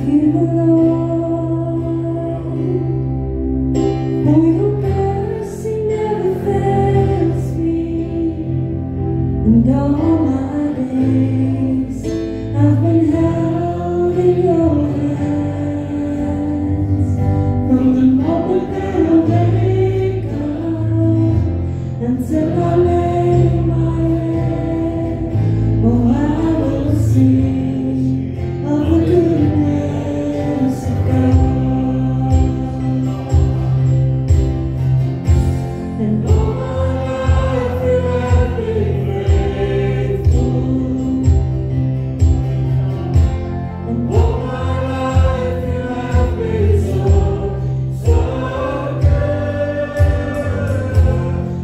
you, Lord, for your mercy never fails me, and all my days I've been held in your hands. From the moment that I wake up until I lay my head, oh, I will sing of the goodness of God. And all my life you have been faithful. And all my life you have been so good.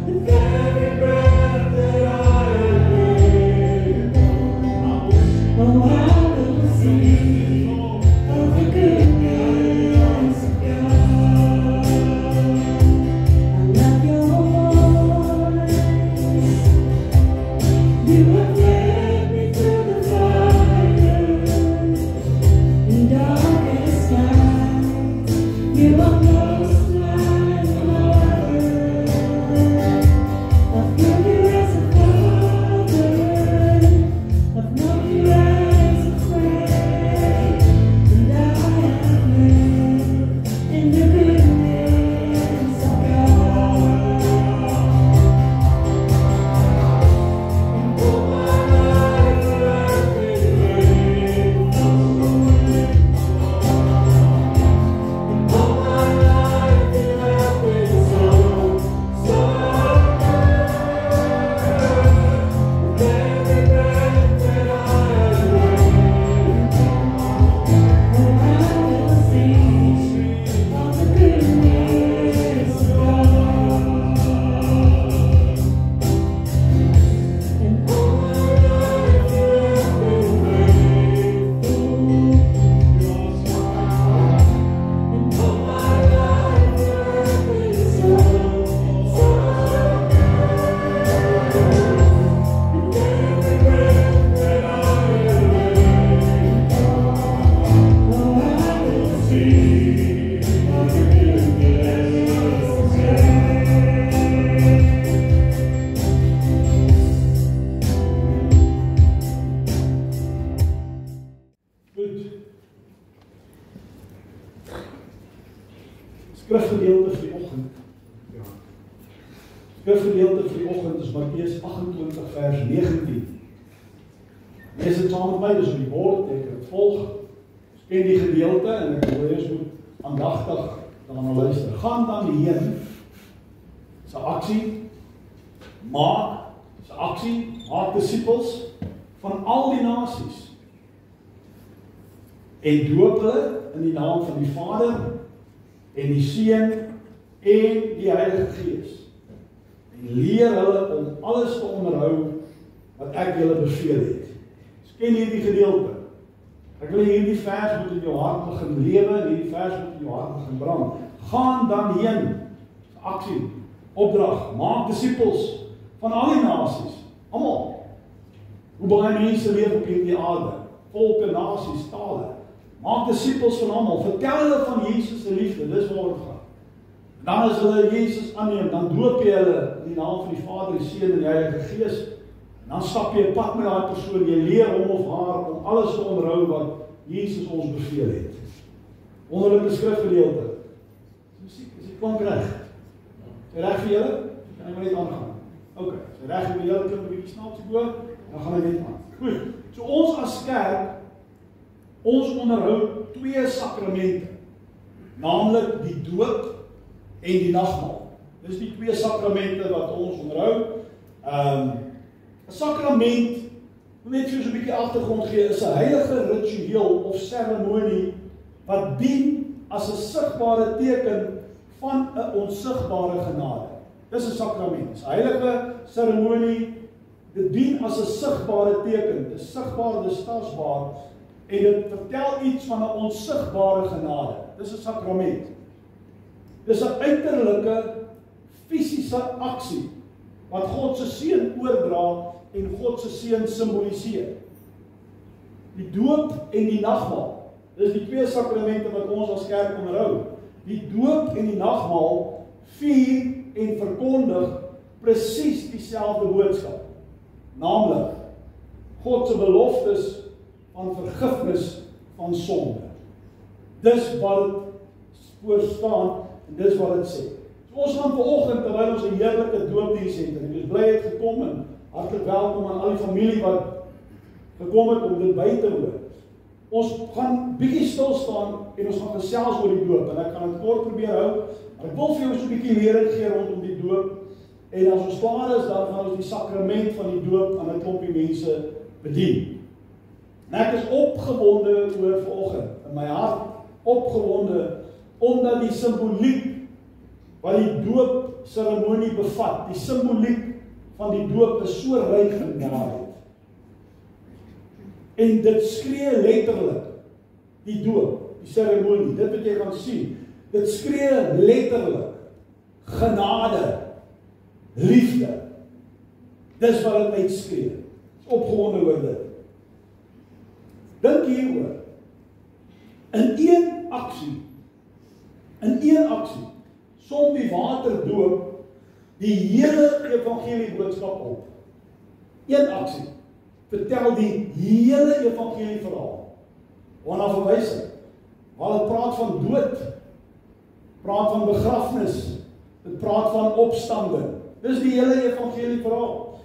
With every breath that I am able, oh, I will sing of the goodness of God. I love your voice. You have led me through the fire in darkest nights. You are close like no other. I've known you as a father. I've known you as a friend, and I have lived in the goodness of God. And all my life you have been faithful. And all my life you have been so good. With every breath that I am able, oh, I will sing of the goodness of God. And all my life you have been faithful. And all my life you have been so good. With every breath that I am able, oh, I will sing of the goodness of God. Goed. Skrifgedeelte vir die oggend. Ja. Skrifgedeelte vir die oggend is Matteus 28 vers 19. Lees dit saam met my, dis op die bord, ek het dit volg. Ons ken die gedeelte en ek wil eers moet aandagtig daarna luister. Gaan dan heen. Dis 'n aksie. Maak disippels van al die nasies. En doop hulle in die naam van die Vader en die Seun en die Heilige Gees. En leer hulle om alles te onderhou wat ek julle beveel het. Ons ken hierdie gedeelte. Ek wil hierdie vers moet in jou hart begin lewe, en hierdie vers moet in jou hart begin brand. Gaan dan heen. Aksie, opdrag, maak disippels van al die nasies. Almal. Hoe baie mense leef op hierdie aarde? Volke, nasies, tale. Maak disippels van almal. Vertel hulle van Jesus se liefde. Dis waaroor dit gaan. Dan as hulle Jesus aanneem, dan doop jy hulle in die naam van die Vader, die Seun en die Heilige Gees. En dan stap jy 'n pad met daai persoon. Jy leer hom of haar om alles te onderhou wat Jesus ons beveel het. Wonderlike skrifgedeelte. Is die klank reg? Is dit reg vir julle? Kan jy maar net aangaan. OK. Is dit reg vir julle? Klink 'n bietjie snaaks bo? Dan gaan hy net aan. Goed. So ons as kerk, ons onderhou twee sakramente. Naamlik die doop en die nagmaal. Dis die twee sakramente wat ons onderhou. 'n Sakrament, net so 'n bietjie agtergrond gee, is 'n heilige ritueel of seremonie wat dien as 'n sigbare teken van 'n onsigbare genade. Dis 'n sakrament. Dis 'n heilige seremonie. Dit dien as 'n sigbare teken. Dit is sigbaar, dit is tasbaar en dit vertel iets van 'n onsigbare genade. Dis 'n sakrament. Dis 'n uiterlike fisiese aksie wat God se seun oordra en God se seun simboliseer. Die doop en die nagmaal Dis die twee sakramente wat ons as kerk onderhou. Die doop en die nagmaal vier en verkondig presies dieselfde boodskap. Naamlik, God se beloftes van vergifnis van sonde. Dis wat dit voorstaan en dis wat dit sê. So ons gaan vanoggend terwyl ons 'n heerlike doopdiens het en ek is bly het gekom en hartlik welkom aan al die familie wat gekom het om dit by te woon. Ons gaan bietjie stil staan en ons gaan gesels oor die doop en ek gaan dit kort probeer hou. Maar ek wil vir jou so 'n bietjie lering gee rondom die doop en as ons klaar is dan gaan ons die sakrament van die doop aan 'n klompie mense bedien. En ek is opgewonde oor vanoggend, in my hart opgewonde omdat die simboliek wat die doopseremonie bevat, die simboliek van die doop is so ryk in waarheid. En dit skree letterlik die doop, die seremonie, dit wat jy gaan sien, dit skree letterlik genade, liefde. Dis wat dit uitskree. Is opgewonde oor dit. Dink hieroor. In een aksie, som die waterdoop die hele evangelie boodskap op. Een aksie vertel die hele evangelie verhaal. Waarna verwys hy? Waar dit praat van dood, praat van begrafnis, dit praat van opstanding. Dis die hele evangelie verhaal.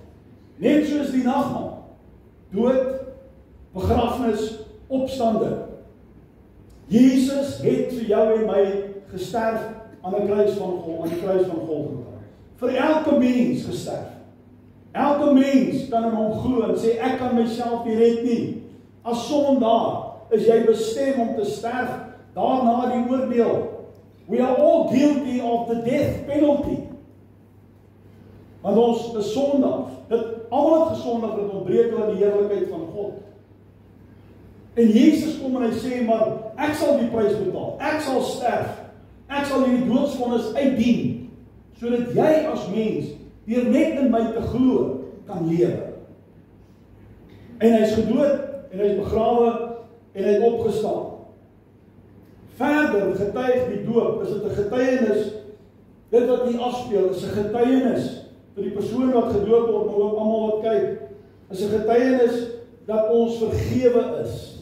Net soos die nagmaal. Dood, begrafnis, opstanding. Jesus het vir jou en my gesterf aan die kruis van Golgotha. Vir elke mens gesterf. Elke mens kan in hom glo en sê ek kan myself nie red nie. As sondaar is jy bestem om te sterf, daarna die oordeel. We are all guilty of the death penalty. Want ons is sondaars. Almal het gesondig en ontbreek hulle die heerlikheid van God. En Jesus kom en hy sê, maar ek sal die prys betaal. Ek sal sterf. Ek sal hierdie doodsvonnis uitdien, sodat jy as mens deur net in my te glo kan lewe. En hy is gedood en hy is begrawe en hy het opgestaan. Verder getuig die doop, is dit 'n getuienis, dit wat hier afspeel is 'n getuienis vir die persoon wat gedoop word, maar ook almal wat kyk, is 'n getuienis dat ons vergewe is.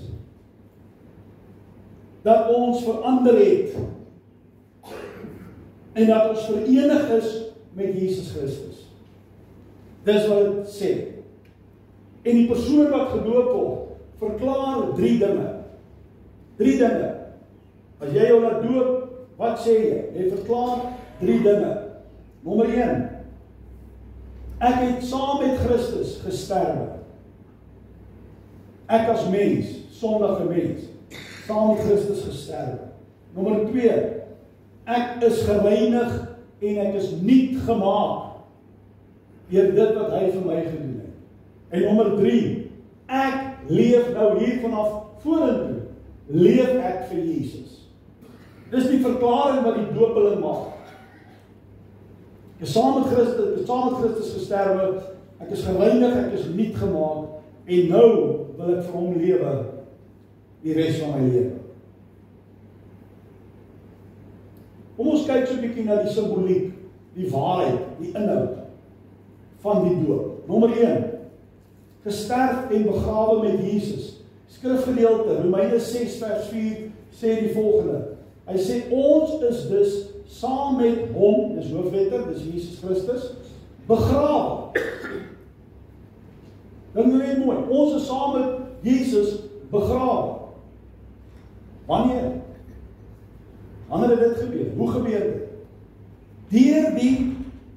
Dat ons verander het en dat ons verenig is met Jesus Christus. Dis wat dit sê. En die persoon wat gedoop word, verklaar 3 dinge. 3 dinge. As jy jou laat doop, wat sê jy? Jy verklaar 3 dinge. Nommer 1. Ek het saam met Christus gesterwe. Ek as mens, sondige mens, saam met Christus gesterwe. Nommer 2. Ek is gereinig en ek is nuut gemaak deur dit wat hy vir my gedoen het. En nommer 3. Ek leef nou hier vanaf vorentoe. Leef ek vir Jesus. Dis die verklaring wat die doopeling maak. Ek is saam met Christus gesterwe, ek is gereinig, ek is nuut gemaak en nou wil ek vir hom lewe die res van my lewe. Kom ons kyk so 'n bietjie na die simboliek, die waarheid, die inhoud van die doop. Nommer 1. Gesterf en begrawe met Jesus. Skrifgedeelte, Romeine 6 vers 4 sê die volgende. Hy sê ons is dus saam met hom, dis hoofletter, dis Jesus Christus, begrawe. Dink nou net mooi, ons is saam met Jesus begrawe. Wanneer? Wanneer het dit gebeur? Hoe gebeur dit? Deur die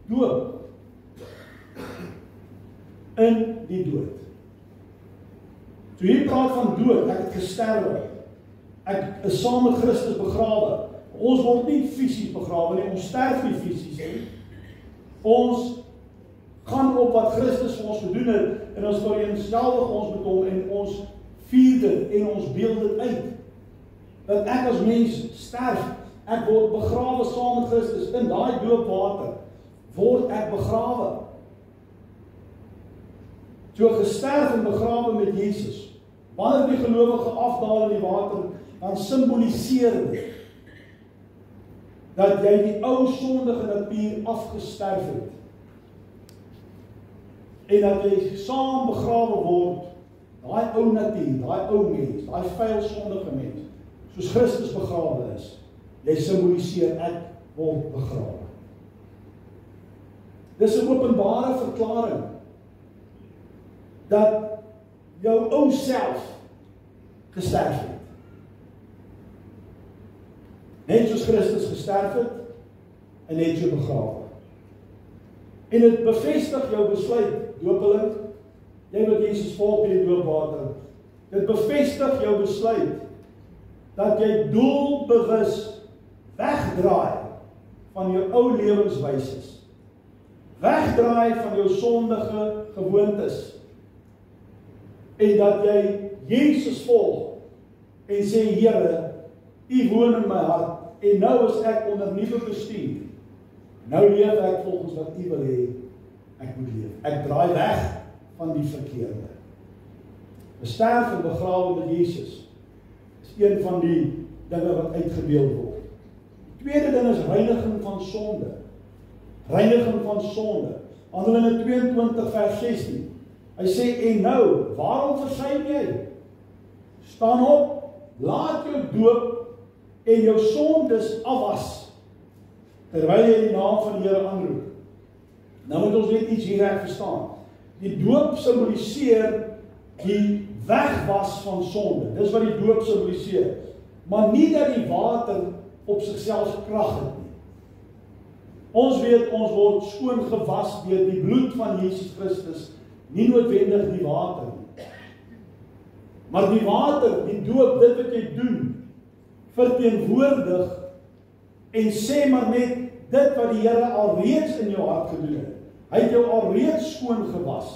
doop. In die dood. So hier praat van dood, ek het gesterwe. Ek is saam met Christus begrawe. Ons word nie fisies begrawe nie, ons sterf nie fisies nie. Ons gaan op wat Christus vir ons gedoen het en ons vereenselwig ons met hom en ons vier dit en ons beeld dit uit. Dat ek as mens sterf, ek word begrawe saam met Christus in daai doopwater. Word ek begrawe. So gesterf en begrawe met Jesus. Wanneer die gelowige afdaal in die water dan simboliseer dit dat jy die ou sondige natuur afgesterf het. En dat jy saam begrawe word, daai ou natuur, daai ou mens, daai vuil sondige mens, soos Christus begrawe is. Jy simboliseer ek word begrawe. Dis 'n openbare verklaring dat jou ou self gesterf het. Net soos Christus gesterf het en net so begrawe. En dit bevestig jou besluit, doopeling, jy wat Jesus volg in die doopwater. Dit bevestig jou besluit dat jy doelbewus wegdraai van jou ou lewenswyses. Wegdraai van jou sondige gewoontes. En dat jy Jesus volg en sê, Here, U woon in my hart en nou is ek onder nuwe bestuur. Nou leef ek volgens wat U wil hê ek moet leef. Ek draai weg van die verkeerde. Besterf en begrawe met Jesus is een van die dinge wat uitgebeeld word. Die tweede ding is reiniging van sonde. Reiniging van sonde. Handelinge 22 vers 16. Hy sê, en nou, waarom versuim jy? Staan op, laat jou doop en jou sondes afwas, terwyl jy die naam van die Here aanroep. Nou moet ons net iets hier reg verstaan. Die doop simboliseer die wegwas van sonde. Dis wat die doop simboliseer. Maar nie dat die water op sigself krag het nie. Ons weet, ons word skoon gewas deur die bloed van Jesus Christus, nie noodwendig die water nie. Maar die water, die doop, dit wat jy doen, verteenwoordig en sê maar net dit wat die Here alreeds in jou hart gedoen het. Hy het jou alreeds skoon gewas.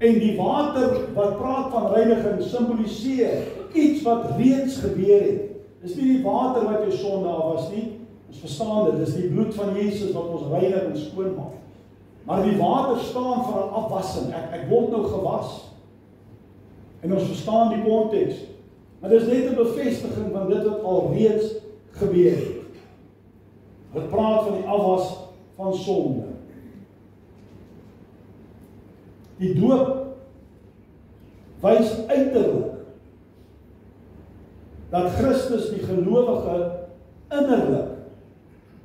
En die water wat praat van reiniging simboliseer iets wat reeds gebeur het. Dis nie die water wat jou sonde afwas nie. Ons verstaan dit, dis die bloed van Jesus wat ons reinig en skoon maak. Maar die water staan vir 'n afwassing. Ek word nou gewas. En ons verstaan die konteks. Maar dis net 'n bevestiging van dit wat alreeds gebeur het. Dit praat van die afwas van sonde. Die doop wys uiterlik dat Christus die gelowige innerlik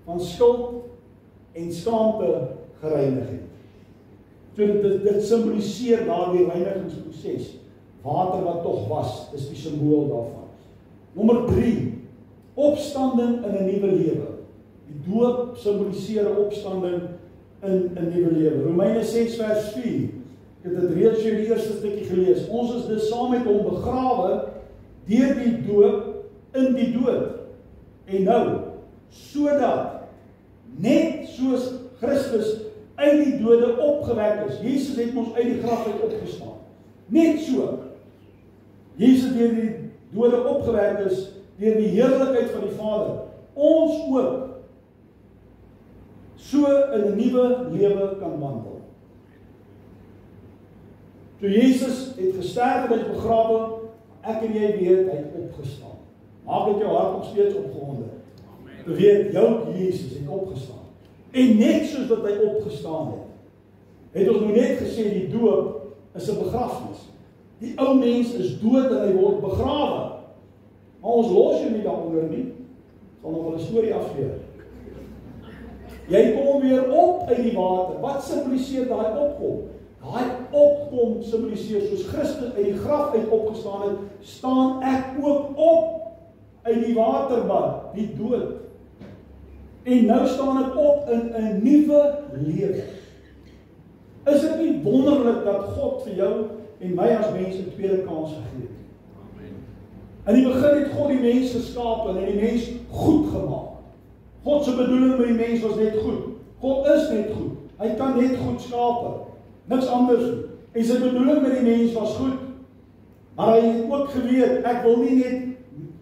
van skuld en skaamte gereinig het. So dit simboliseer daardie reinigingsproses. Water wat tog was, is die simbool daarvan. Nommer 3, opstanding in 'n nuwe lewe. Die doop simboliseer 'n opstanding in 'n nuwe lewe. Romeine 6 vers 4. Ek het dit reeds in die eerste stukkie gelees. Ons is dus saam met hom begrawe deur die doop in die dood. En nou, sodat net soos Christus uit die dode opgewek is. Jesus het ons uit die graf uit opgestaan. Net so. Jesus deur die dode opgewek is deur die heerlikheid van die Vader. Ons ook so in 'n nuwe lewe kan wandel. So Jesus het gesterf en hy is begrawe, ek en jy weet, hy het opgestaan. Maak dit jou hart nog steeds opgewonde. Jy weet, jou Jesus het opgestaan. En net soos wat hy opgestaan het ons nou net gesê, die doop is 'n begrafnis. Die ou mens is dood en hy word begrawe. Maar ons los jou nie daaronder nie. Sal nog wel 'n storie afgee. Jy kom weer op uit die water. Wat simboliseer daai opkom? Daai opkom simboliseer soos Christus uit die graf uit opgestaan het, staan ek ook op uit die waterbad, die dood. En nou staan ek op in 'n nuwe lewe. Is dit nie wonderlik dat God vir jou en my as mens 'n tweede kans gegee het? In die begin het God die mens geskaap en die mens goed gemaak. God se bedoeling met die mens was net goed. God is net goed. Hy kan net goed skaap. Niks anders nie. En sy bedoeling met die mens was goed. Maar hy het ook geweet, ek wil nie net,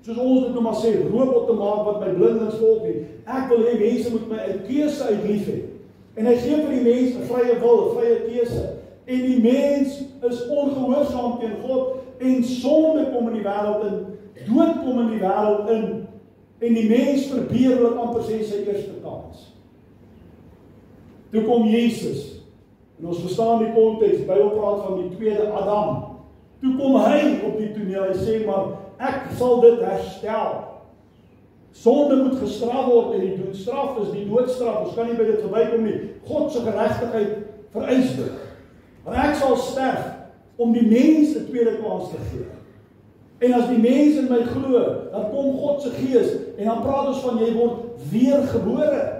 soos ons dit nou maar sê, robotte maak wat my blindelings volg nie. Ek wil hê mense moet my uit keuse uit lief hê. En hy gee vir die mens 'n vrye wil, 'n vrye keuse. En die mens is ongehoorsaam teen God en sonde kom in die wêreld in Dood kom in die wêreld in en die mens verbeerlik amper sê sy eerste kans. Toe kom Jesus. En ons verstaan die konteks, Bybel praat van die tweede Adam. Toe kom hy op die toneel, hy sê maar ek sal dit herstel. Sonde moet gestraf word en die doodstraf is die doodstraf. Ons kan nie by dit verbykom nie. God se geregtigheid vereis dit. Maar ek sal sterf om die mens 'n tweede kans te gee. En as die mens in my glo, dan kom God se gees en dan praat ons van jy word weergebore.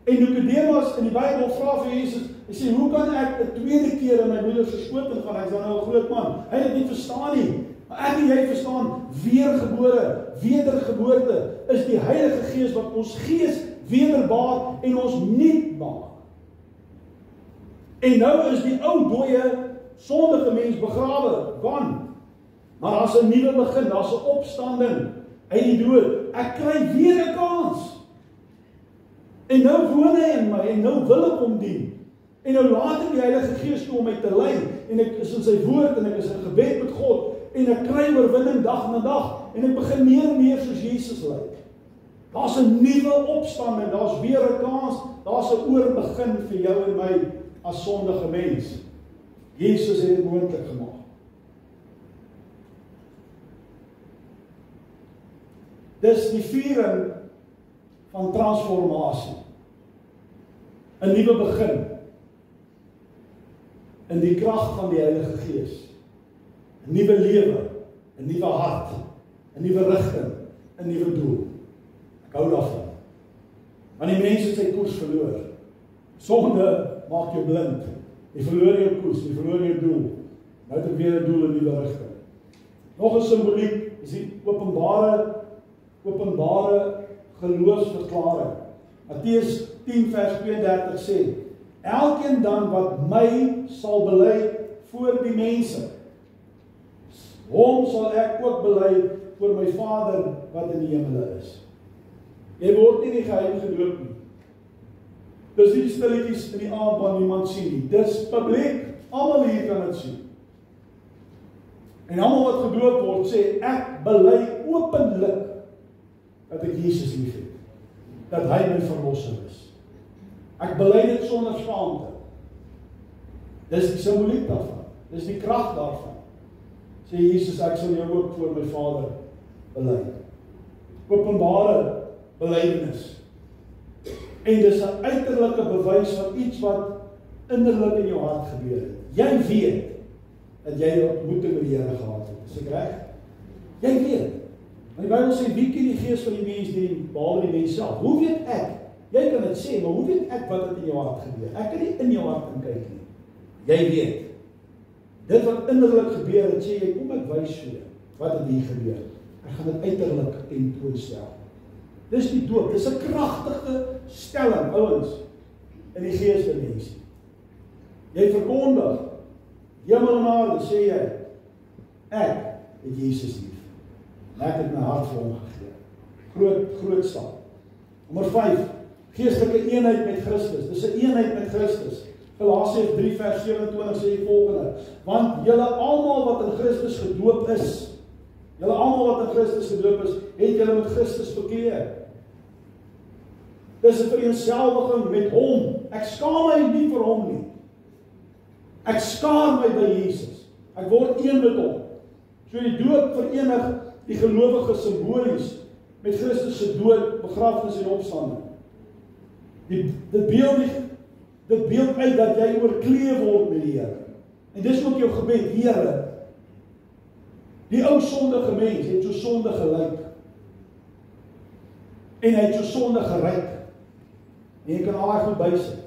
En Nikodemus in die Bybel vra vir Jesus, hy sê, hoe kan ek 'n tweede keer in my moeder se skoot ingaan? Hy's dan nou 'n groot man. Hy het dit nie verstaan nie. Maar ek en jy verstaan, weergebore, wedergeboorte is die Heilige Gees wat ons gees wederbaar en ons nuut maak. En nou is die ou dooie sondige mens begrawe, gone. Maar daar's 'n nuwe begin, daar's 'n opstanding uit die dood. Ek kry weer 'n kans. En nou woon hy in my en nou wil ek hom dien. En nou laat ek die Heilige Gees toe om my te lei en ek is in sy woord en ek is in gebed met God en ek kry oorwinning dag na dag en ek begin meer en meer soos Jesus lyk. Daar's 'n nuwe opstanding, daar's weer 'n kans, daar's 'n oorbegin vir jou en my as sondige mens. Jesus het dit moontlik gemaak. Dis die viering van transformasie. 'n Nuwe begin in die krag van die Heilige Gees. 'n Nuwe lewe, 'n nuwe hart, 'n nuwe rigting, 'n nuwe doel. Ek hou daarvan. Want die mens het sy koers verloor. Sonde maak jou blind. Jy verloor jou koers, jy verloor jou doel. Nou het ek weer 'n doel in 'n nuwe rigting. Nog 'n simboliek is die openbare geloofsverklaring. Matteus 10 vers 32 sê, elkeen dan wat my sal bely voor die mense, hom sal ek ook bely voor my Vader wat in die hemele is. Jy word nie in die geheim gedoop nie. Dis nie stilletjies in die aand waar niemand sien nie. Dis publiek, almal hier kan dit sien. En almal wat gedoop word sê, ek bely openlik dat ek Jesus liefhet, dat hy my verlosser is. Ek bely dit sonder skaamte. Dis die simboliek daarvan. Dis die krag daarvan. Sê Jesus, ek sal jou ook voor my Vader bely. Openbare belydenis. En dis 'n uiterlike bewys van iets wat innerlik in jou hart gebeur het. Jy weet dat jy 'n ontmoeting met die Here gehad het. Is ek reg? Jy weet. Maar die Bybel sê, wie ken die gees van die mens dien, behalwe die mens self? Hoe weet ek? Jy kan dit sê, maar hoe weet ek wat in jou hart gebeur? Ek kan nie in jou hart inkyk nie. Jy weet. Dit wat innerlik gebeur het, sê jy, kom ek wys vir jou wat het hier gebeur. Ek gaan dit uiterlik tentoonstel. Dis die doop, dis 'n kragtige stelling, ouens, in die gees van mense. Jy verkondig, hemel en aarde, sê jy, ek het Jesus lief. En ek het my hart vir hom gegee. Groot stap. Nommer 5, geestelike eenheid met Christus. Dis 'n eenheid met Christus. Galasiërs 3 vers 27 sê die volgende, want julle almal wat in Christus gedoop is, het julle met Christus verkleed. Dis 'n vereenselwiging met hom. Ek skaam my nie vir hom nie. Ek skaar my by Jesus. Ek word een met hom. So die doop verenig die gelowige simbolies met Christus se dood, begrafnis en opstanding. Dit beeld uit dat jy oorkleed word met die Here. En dis ook jou gebed, Here. Die ou sondige mens het so sonde gelyk. En hy het so sonde geryk. En jy kan al goed bysit.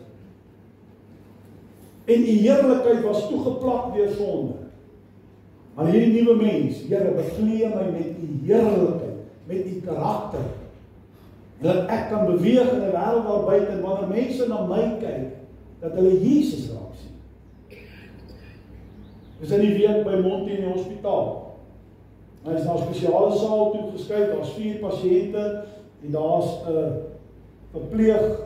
En die heerlikheid was toegeplak deur sonde. Maar hierdie nuwe mens, Here, bekleed my met u heerlikheid, met u karakter. Dat ek kan beweeg in 'n wêreld waar buite wanneer mense na my kyk, dat hulle Jesus raak sien. Dis in die week by Monty in die hospitaal. Hy is na 'n spesiale saal toe geskuif, daar's 4 pasiënte en daar's 'n verpleegster,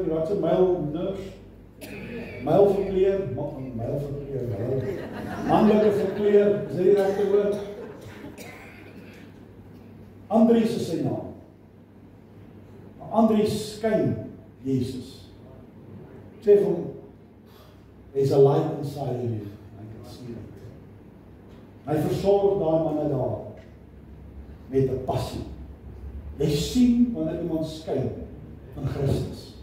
wat 'n male nurse, male verpleeg, Manlike verkleer, is dit die regte woord? Andries is sy naam. Andries skyn Jesus. Sê vir hom, there's a light inside of you. I can see it. Hy versorg daai manne daar met 'n passie. Jy sien wanneer iemand skyn van Christus.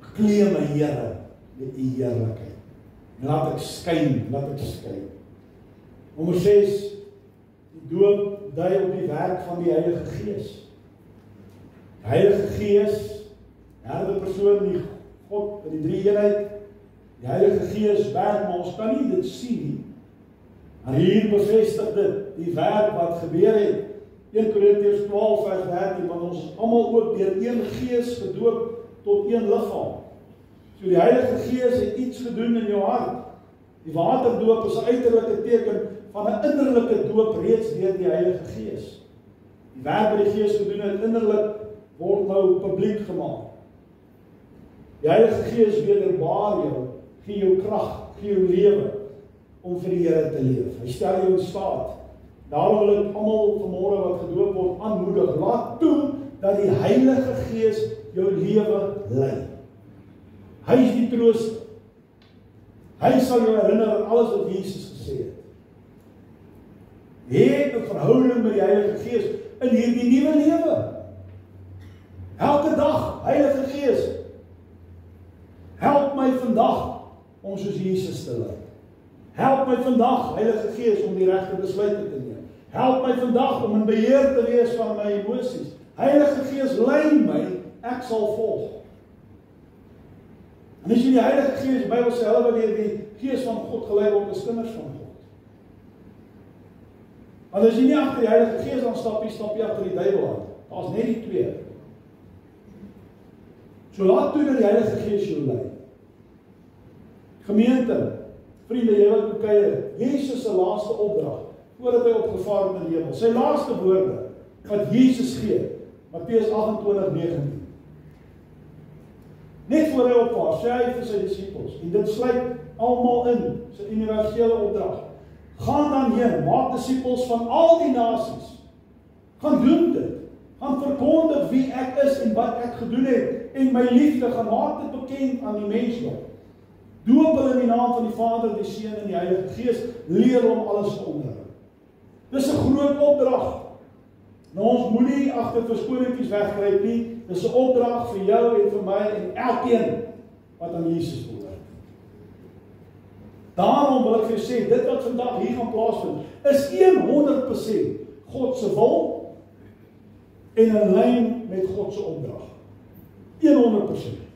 Bekleed my Here met u heerlikheid. Laat ek skyn, laat ek skyn. Nommer 6, die doop dui op die werk van die Heilige Gees. Die Heilige Gees, derde persoon, die God in die drie eenheid, die Heilige Gees werk, maar ons kan nie dit sien nie. Maar hier bevestig dit, die werk wat gebeur het. 1 Korintiërs 12 vers 13, want ons is almal ook deur een Gees gedoop tot een liggaam. So die Heilige Gees het iets gedoen in jou hart. Die waterdoop is 'n uiterlike teken van 'n innerlike doop reeds deur die Heilige Gees. Die werk wat die Gees gedoen het innerlik word nou publiek gemaak. Die Heilige Gees wederbaar jou, gee jou krag, gee jou lewe om vir die Here te leef. Hy stel jou in staat. Daarom wil ek almal vanmôre wat gedoop word aanmoedig, laat toe dat die Heilige Gees jou lewe lei. Hy is die trooster. Hy sal jou herinner aan alles wat Jesus gesê het. Hê 'n verhouding met die Heilige Gees in hierdie nuwe lewe. Elke dag, Heilige Gees, help my vandag om soos Jesus te lyk. Help my vandag, Heilige Gees, om die regte besluite te neem. Help my vandag om in beheer te wees van my emosies. Heilige Gees, lei my, ek sal volg. En as jy die Heilige Gees, die Bybel sê, hulle wat deur die Gees van God gelei word, is kinders van God. Want as jy nie agter die Heilige Gees aan stap jy agter die duiwel aan. Daar's net die twee. So laat toe dat die Heilige Gees jou lei. Gemeente, vriende, jy wat kuier, Jesus se laaste opdrag, voordat hy opgevaar het in die hemel, sy laaste woorde, wat Jesus gee, Matteus 28:19. Net voor hy opvaar, sê hy vir sy disippels, en dit sluit almal in, sy universele opdrag. Gaan dan heen, maak disippels van al die nasies. Gaan doen dit. Gaan verkondig wie ek is en wat ek gedoen het, en my liefde, gaan maak dit bekend aan die mensdom. Doop hulle in die naam van die Vader, die Seun en die Heilige Gees, leer hom alles te onderhou. Dis 'n groot opdrag. Nou ons moenie agter verskoningkies wegkruip nie. Dis 'n opdrag vir jou en vir my en elkeen wat aan Jesus behoort. Daarom wil ek vir jou sê, dit wat vandag hier gaan plaasvind, is 100% God se wil en in lyn met God se opdrag. 100%.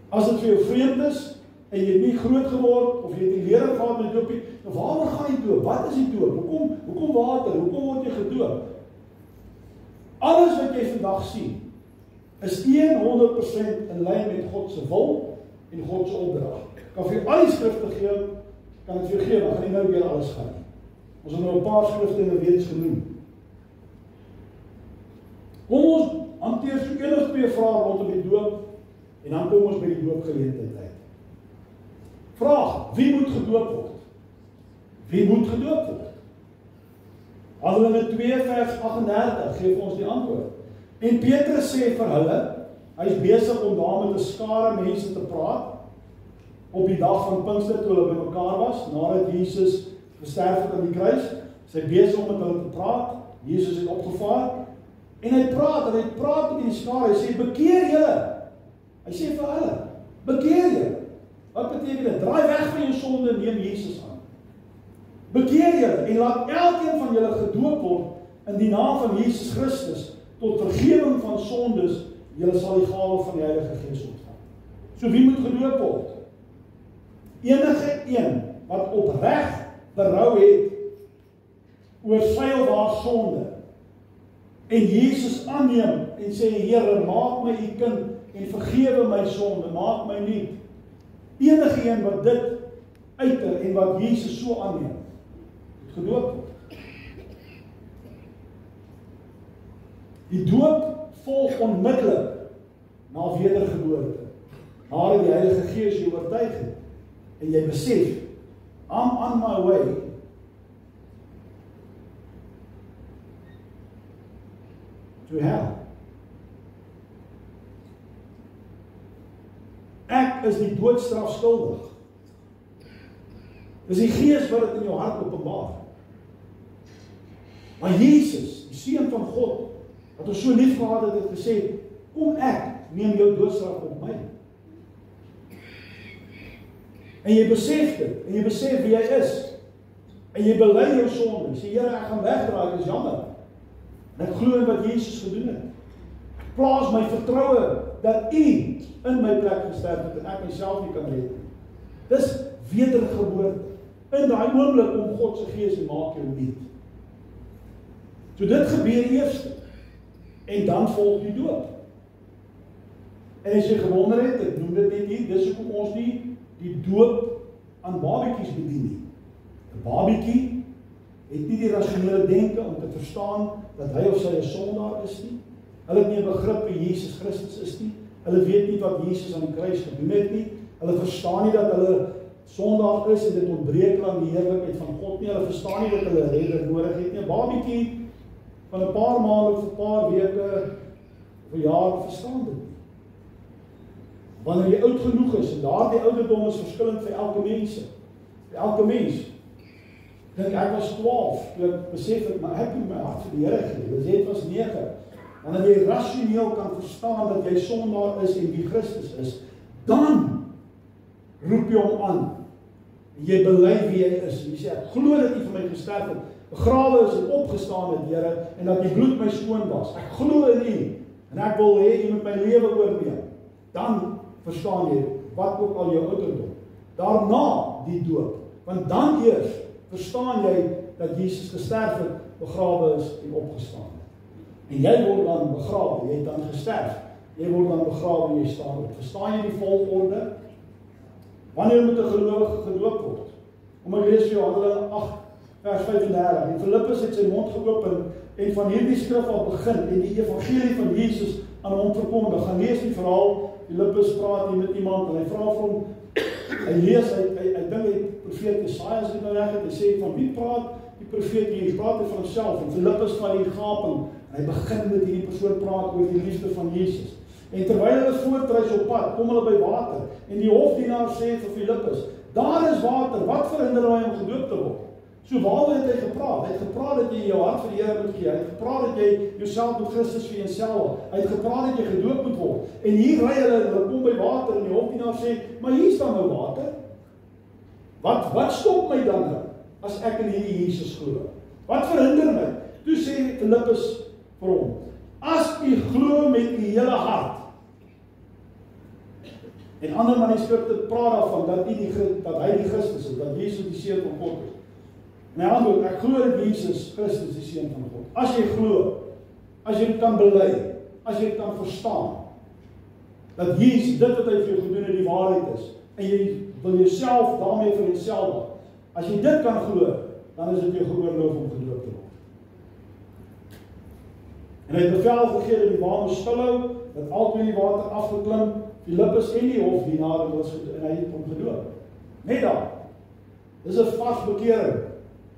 As dit vir jou vreemd is, en jy het nie groot geword, of jy het die lering gehad met doopie, nou waarom gaan jy doop? Wat is die doop? Hoekom water? Hoekom word jy gedoop? Alles wat jy vandag sien, is 100% in lyn met God se wil en God se opdrag. Ek kan vir al die skrifte gee, kan ek vir jou gee, maar gaan nie nou weer alles gaan nie. Ons het nou 'n paar skrifte en reeds genoem. Kom ons hanteer so 1 of 2 vrae rondom die doop, en dan kom ons by die doopgeleentheid uit. Vraag, wie moet gedoop word? Wie moet gedoop word? Handelinge 2 vers 38 gee ons die antwoord. En Petrus sê vir hulle, hy is besig om daar met 'n skare mense te praat, op die dag van Pinkster toe hulle bymekaar was, nadat Jesus gesterf het aan die kruis, is hy besig om met hulle te praat, Jesus het opgevaar, en hy praat met die skare, hy sê, bekeer julle. Hy sê vir hulle, bekeer julle. Wat beteken dit? Draai weg van jou sonde en neem Jesus aan. Bekeer julle en laat elkeen van julle gedoop word in die naam van Jesus Christus tot vergifnis van sondes. Julle sal die gawe van die Heilige Gees ontvang. So wie moet gedoop word? Enige een wat opreg berou het oor sy of haar sonde en Jesus aanneem en sê, Here, maak my u kind en vergewe my sonde, maak my nuut. Enige een wat dit uiter en wat Jesus so aanneem, moet gedoop word. Die doop volg onmiddellik na wedergeboorte, nadat die Heilige Gees jou oortuig het. en jy besef, I'm on my way to hell. Ek is die doodstraf skuldig. Dis die Gees wat dit in jou hart openbaar. Maar Jesus, die Seun van God, wat ons so lief gehad het gesê, kom ek, neem jou doodstraf op my. En jy besef dit, en jy besef wie jy is, en jy bely jou sonde, jy sê, Here, ek gaan wegdraai, dit is jammer. En ek glo in wat Jesus gedoen het. Plaas my vertroue, dat U in my plek gesterf het, en ek myself nie kan red nie. Dis wedergeboorte, in daai oomblik om God se Gees en maak jou nuut. So dit gebeur eers, en dan volg die doop. En as jy gewonder het, ek noem dit net nie, dis hoekom ons nie die doop aan babetjies bedien nie. 'n Babetjie het nie die rasionele denke om te verstaan dat hy of sy 'n sondaar is nie. Hulle het nie 'n begrip wie Jesus Christus is nie. Hulle weet nie wat Jesus aan die kruis gedoen het nie. Hulle verstaan nie dat hulle sondaar is en dit ontbreek aan die heerlikheid van God nie. Hulle verstaan nie dat hulle 'n redder nodig het nie. 'n Babetjie van 'n paar maande of 'n paar weke of 'n jaar verstaan dit nie. Wanneer jy oud genoeg is, en daardie ouderdom is verskillend vir elke mens. Vir elke mens. Ek was 12, toe ek besef het, maar ek het my hart vir die Here gegee. Dus dit was 9. Wanneer jy rasioneel kan verstaan dat jy sondaar is en wie Christus is, dan roep jy hom aan. En jy bely wie hy is. En jy sê, ek glo dat U vir my gesterf het, begrawe is en opgestaan het, Here, en dat U bloed my skoon was. Ek glo in U, en ek wil hê U moet my lewe oorneem. Dan verstaan jy, wat ook al jou ouderdom. Daarna die doop, want dan eers verstaan jy dat Jesus gesterf het, begrawe is en opgestaan het. En jy word dan begrawe, jy het dan gesterf, jy word dan begrawe en jy staan op. Verstaan jy die volgorde? Wanneer moet 'n gelowige gedoop word? Kom ek lees vir jou Handelinge 8 vers 35. En Filippus het sy mond geopen en van hierdie skrif al begin en die evangelie van Jesus aan hom verkondig. Gaan lees die verhaal. Filippus praat hier met iemand en hy vra vir hom, hy lees, hy dink hy profeet Jesaja as dit nou reg het, hy sê, van wie praat die profeet hier? Hy praat van homself, en Filippus van die gaping, en hy begin met hierdie persoon praat oor die liefde van Jesus. En terwyl hulle voortreis op pad, kom hulle by water, en die hofdienaar sê vir Filippus, daar is water, wat verhinder hy om gedoop te word? So waaroor het hy gepraat? Hy het gepraat dat jy jou hart vir die Here moet gee. Hy het gepraat dat jy jouself met Christus vir jouself. Hy het gepraat dat jy gedoop moet word. En hier ry hulle kom by water en die hofdienaar sê, maar hier staan nou water. Wat stop my dan nou, as ek in hierdie Jesus glo? Wat verhinder my? Toe sê Filippus vir hom, as u glo met u hele hart. En ander manuskripte praat daarvan dat hy die Christus is, dat Jesus die Seun van God is. En hy antwoord, ek glo dat Jesus Christus die Seun van God. As jy glo, as jy dit kan bely, as jy dit kan verstaan, dat Jesus, dit wat hy vir jou gedoen het, die waarheid is, en jy wil jouself daarmee vir jouself, as jy dit kan glo, dan is dit jou geoorloof om gedoop te word. En hy het bevel gegee dat die water stil hou, dat albei die water afgeklim, Filippus en die hofdienaar, en hy het hom gedoop. Net daar. Dis 'n vars bekering.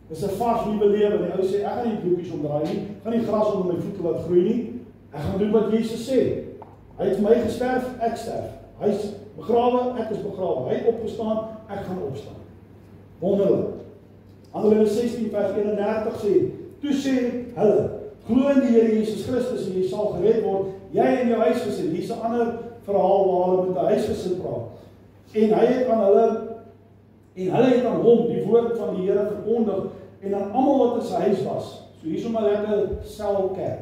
Dis 'n vars nuwe lewe. Die ou sê, ek gaan nie bloepies omdraai nie, ek gaan nie gras onder my voete laat groei nie. Ek gaan doen wat Jesus sê. Hy het vir my gesterf, ek sterf. Hy is begrawe, ek is begrawe. Hy het opgestaan, ek gaan opstaan. Wonderlik. Handelinge 16 vers 31 sê, toe sê hulle, glo in die Here Jesus Christus en jy sal gered word, jy en jou huisgesin. Hier's 'n ander verhaal waar hulle met 'n huisgesin praat. En hy het aan hulle het aan hom die woord van die Here verkondig en aan almal wat in sy huis was. So hier is 'n lekker selkerk.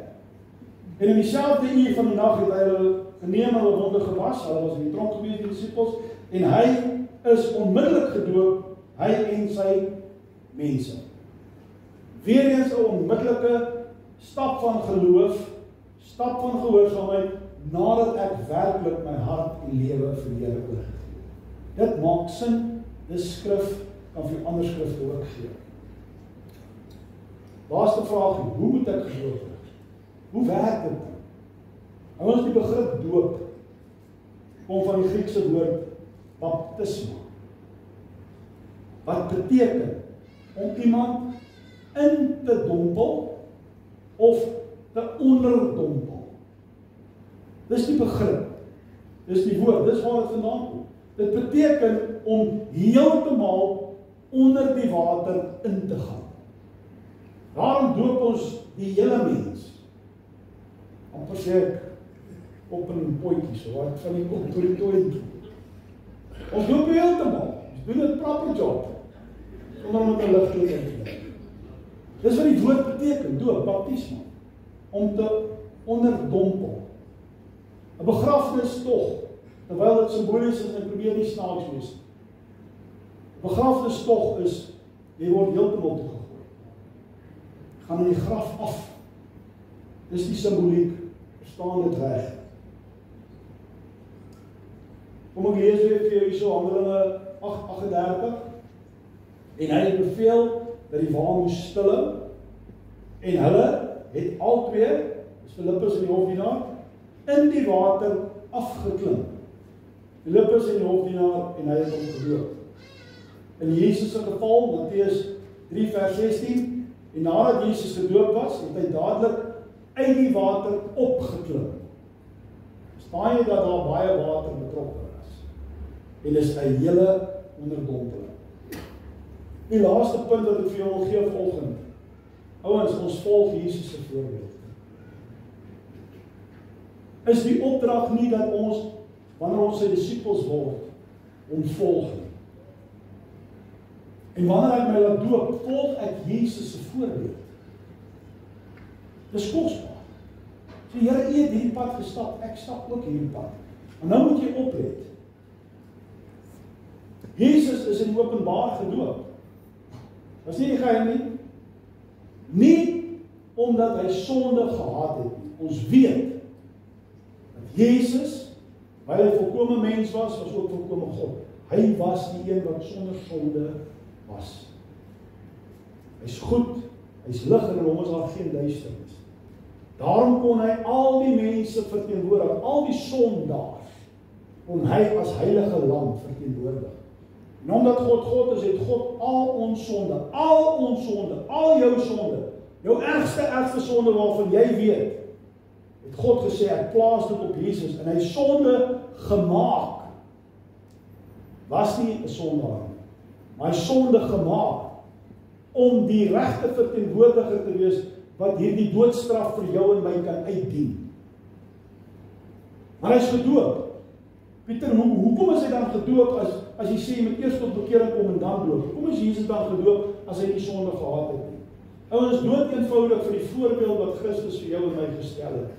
En in dieselfde uur van die nag het hy hulle geneem en hulle wonde gewas. Hulle was in die tronk gewees, die disippels, en hy is onmiddellik gedoop, hy en sy mense. Weereens 'n onmiddellike stap van geloof, stap van gehoorsaamheid, nadat ek werklik my hart en lewe vir die Here oorgegee het. Dit maak sin. Dis skrif kan vir ander skrifte ook gee. Laaste vraag, hoe moet ek gedoop word? Hoe werk dit dan? Nou ons die begrip doop kom van die Griekse woord baptisma. wat beteken om iemand in te dompel of te onderdompel. Dis die begrip, dis die woord, dis waar dit vandaan kom. Dit beteken om heeltemal onder die water in te gaan. Daarom doop ons die hele mens. Amper sê ek op 'n potjie, so wat van die kop tot die toe. Ons doop heeltemal. Ons doen 'n proper job. Sonder met 'n ligtelik in te. Dis wat die woord beteken, doop, baptisma. Om te onderdompel. 'n Begrafnis tog, terwyl dit simbolies is en probeer nie snaaks wees. 'n Begrafnis tog is, jy word heeltemal toegegooi. Gaan in die graf af. Dis die simboliek, verstaan dit reg. Kom ek lees weer vir jou hierso Handelinge 8:38. En hy het beveel dat die waan moes stilhou, en hulle het albei, dis Filippus en die hofdienaar, in die water afgeklim. Filippus en die hofdienaar, en hy het hom gedoop. In Jesus se geval, Matteus 3 vers 16, en nadat Jesus gedoop was, het hy dadelik uit die water opgeklim. Verstaan jy dat daar baie water betrokke is? En dis 'n hele onderdompeling. Die laaste punt wat ek vir jou wil gee vanoggend. Ouens, ons volg Jesus se voorbeeld. Is die opdrag nie dat ons, wanneer ons sy disippels word, hom volg nie. En wanneer ek my laat doop, volg ek Jesus se voorbeeld. Dis kosbaar. So Here, U het hierdie pad gestap, ek stap ook hierdie pad. En nou moet jy oplet. Jesus is in openbaar gedoop. Was nie die geheim nie? Nie omdat hy sonde gehad het nie. Ons weet dat Jesus, weil hy volkome mens was ook volkome God. Hy was die een wat sonder sonde was. Hy's goed, hy's lig en in hom is daar geen duisternis. Daarom kon hy al die mense verteenwoordig, al die sondaars, kon hy as heilige lam verteenwoordig. En omdat God God is, het God al ons sonde, al jou sonde, jou ergste sonde waarvan jy weet, het God gesê, ek plaas dit op Jesus, en hy sonde gemaak. Was nie 'n sondaar nie, maar hy sonde gemaak, om die regte verteenwoordiger te wees, wat hierdie doodstraf vir jou en my kan uitdien. Maar hy is gedoop. Pieter, hoekom is hy dan gedoop as jy sê, jy moet eers tot bekering kom en dan doop? Hoekom is Jesus dan gedoop as hy nie sonde gehad het nie? Ouens, dood eenvoudig vir die voorbeeld wat Christus vir jou en my gestel het.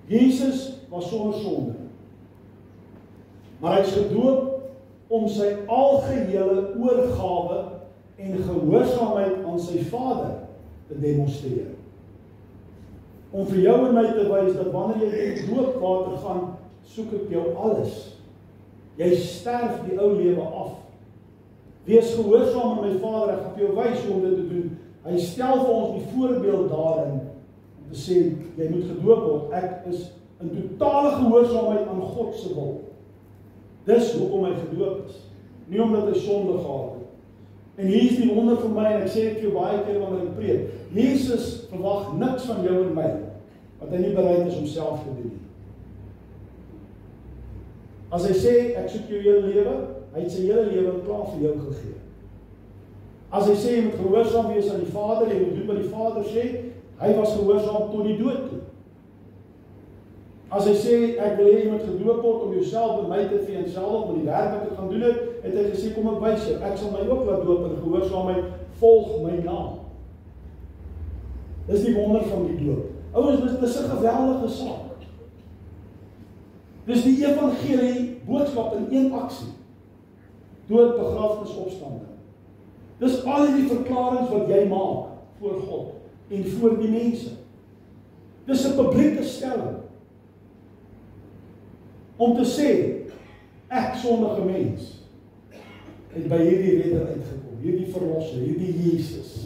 Jesus was sonder sonde. Maar hy is gedoop om sy algehele oorgawe en gehoorsaamheid aan sy Vader te demonstreer. Om vir jou en my te wys dat wanneer jy in die doopwater gaan, soek ek jou alles. Jy sterf die ou lewe af. Wees gehoorsaam aan my Vader, ek gaan vir jou wys hoe om dit te doen. Hy stel vir ons die voorbeeld daarin, om te sê, jy moet gedoop word, ek is in totale gehoorsaamheid aan God se wil. Dis hoekom hy gedoop is, nie omdat hy sonde gehad het. En hier is die wonder vir my, en ek sê dit vir jou baie keer wanneer ek preek, Jesus verwag niks van jou en my, wat hy nie bereid is om self te doen. As hy sê, ek soek jou hele lewe, hy het sy hele lewe klaar vir jou gegee. As hy sê, jy moet gehoorsaam wees aan die Vader, jy moet doen wat die Vader sê, hy was gehoorsaam tot die dood toe. As hy sê, ek wil hê jy moet gedoop word om jouself en my te vereenselwig met die werk wat ek gaan doen het hy gesê, kom ek wys jou, ek sal my ook laat doop in gehoorsaamheid, volg my naam. Dis die wonder van die doop. Ouens, dis 'n geweldige saak. Dis die evangelie boodskap in een aksie. Dood, begrafnis, opstanding. Dis al die verklaringe wat jy maak voor God en voor die mense. Dis 'n publieke stelling. Om te sê, ek sondige mens, het by hierdie redder uitgekom, hierdie verlosser, hierdie Jesus.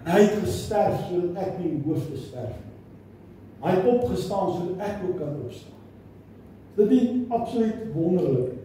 En hy het gesterf, sodat ek nie hoef te sterf nie. Hy het opgestaan, sodat ek ook kan opstaan. Dit is absoluut wonderlik.